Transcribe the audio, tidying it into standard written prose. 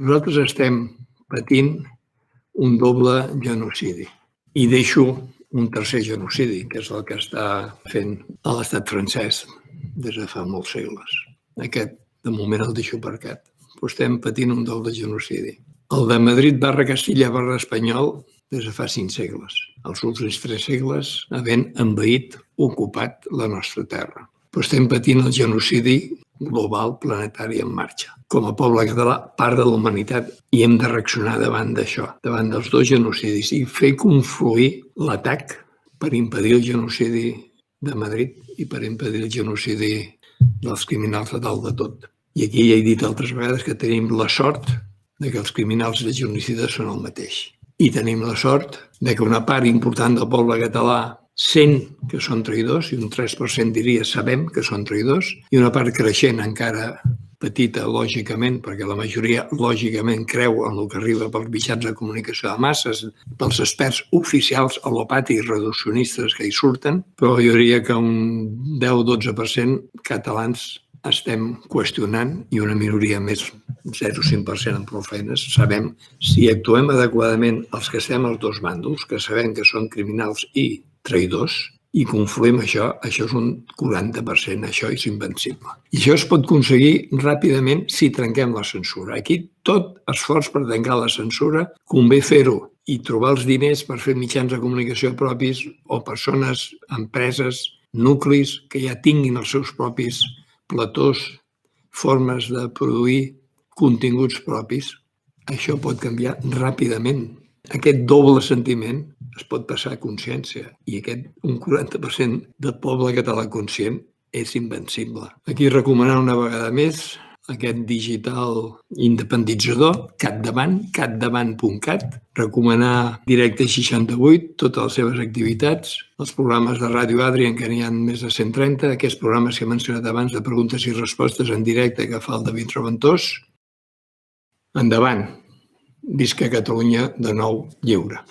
Nosaltres estem patint un doble genocidi. I deixo un tercer genocidi, que és el que està fent a l'estat francès des de fa molts segles. Aquest, de moment, el deixo aparcat. Però estem patint un doble genocidi. El de Madrid barra Castilla barra Espanyol des de fa 5 segles. Els últims 3 segles havent envaït, ocupat la nostra terra. Però estem patint el genocidi global planetari en marxa. Com a poble català, part de la humanitat, i hem de reaccionar davant d'això, davant dels dos genocidis, i fer confluir l'atac per impedir el genocidi de Madrid i per impedir el genocidi dels criminals de dalt de tot. I aquí ja he dit altres vegades que tenim la sort de que els criminals i els genocides són el mateix. I tenim la sort de que una part important del poble català sent que són traïdors, i un 3% diria sabem que són traïdors, i una part creixent encara petita, lògicament, perquè la majoria, lògicament, creu en el que arriba pels mitjans de comunicació de masses, pels experts oficials al·lopàtics reduccionistes que hi surten, però jo diria que un 10-12% catalans estem qüestionant, i una minoria més, 0,5% amb prou feines, sabem si actuem adequadament els que estem als dos bàndols, que sabem que són criminals i traïdors, i confluïm això és un 40%, això és invencible. I això es pot aconseguir ràpidament si trenquem la censura. Aquí tot esforç per trencar la censura convé fer-ho i trobar els diners per fer mitjans de comunicació propis o persones, empreses, nuclis que ja tinguin els seus propis platós, formes de produir continguts propis. Això pot canviar ràpidament. Aquest doble sentiment es pot passar a consciència i un 40% del poble català conscient és invencible. Aquí recomanar una vegada més aquest digital independitzador, catdavant.cat, recomanar Directe 68, totes les seves activitats, els programes de Ràdio Adrian, que n'hi ha més de 130, aquests programes que he mencionat abans de preguntes i respostes en directe que fa el David Raventós. Endavant! Visca Catalunya de nou lliure.